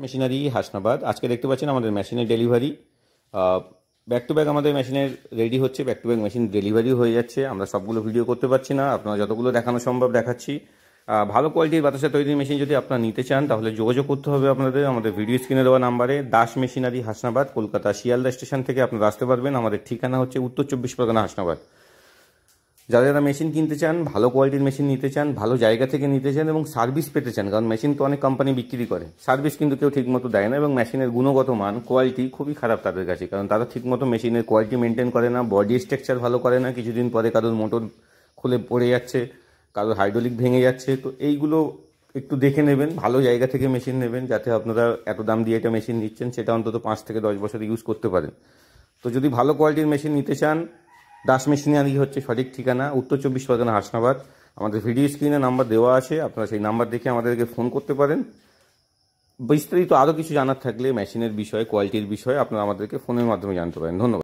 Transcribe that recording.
Machinery Hasnabad. আজকে দেখতে পাচ্ছেন আমাদের মেশিনের ডেলিভারি ব্যাক টু ব্যাক আমাদের মেশিনের রেডি হচ্ছে, ব্যাক টু ব্যাক মেশিন ডেলিভারিও হয়ে যাচ্ছে। আমরা সবগুলো ভিডিও করতে পারছি না, আপনারা যতগুলো দেখানো সম্ভব দেখাচ্ছি। ভালো কোয়ালিটির বাতাসা তৈরির মেশিন যদি আপনারা নিতে চান তাহলে যোগাযোগ করতে হবে আপনাদের আমাদের ভিডিও স্ক্রিনে দেওয়া নাম্বারে। দাস মেশিনারি হাসনাবাদ, কলকাতা শিয়ালদা স্টেশন থেকে আপনারা আসতে পারবেন। আমাদের ঠিকানা হচ্ছে উত্তর 24 পরগনা হাসনাবাদ। যারা যারা মেশিন কিনতে চান, ভালো কোয়ালিটির মেশিন নিতে চান, ভালো জায়গা থেকে নিতে চান এবং সার্ভিস পেতে চান, কারণ মেশিন তো অনেক কোম্পানি বিক্রি করে, সার্ভিস কিন্তু কেউ ঠিকমতো দেয় না এবং মেশিনের গুণগত মান কোয়ালিটি খুবই খারাপ তাদের কাছে, কারণ তারা ঠিকমতো মেশিনের কোয়ালিটি মেনটেন করে না, বডি স্ট্রাকচার ভালো করে না, কিছুদিন পরে কারোর মোটর খুলে পড়ে যাচ্ছে, কারোর হাইড্রোলিক ভেঙে যাচ্ছে। তো এইগুলো একটু দেখে নেবেন, ভালো জায়গা থেকে মেশিন নেবেন, যাতে আপনারা এত দাম দিয়ে একটা মেশিন নিচ্ছেন সেটা অন্তত 5 থেকে 10 বছর ইউজ করতে পারেন। তো যদি ভালো কোয়ালিটির মেশিন নিতে চান, দাস মেশিনারি হচ্ছে সঠিক ঠিকানা, উত্তর 24 পরগনা হাসনাবাদ। আমাদের ভিডিও স্ক্রিনে নাম্বার দেওয়া আছে, আপনারা সেই নাম্বার দেখে আমাদেরকে ফোন করতে পারেন। বিস্তারিত আরও কিছু জানার থাকলে মেশিনের বিষয়ে, কোয়ালিটির বিষয়ে আপনারা আমাদেরকে ফোনের মাধ্যমে জানতে পারেন। ধন্যবাদ।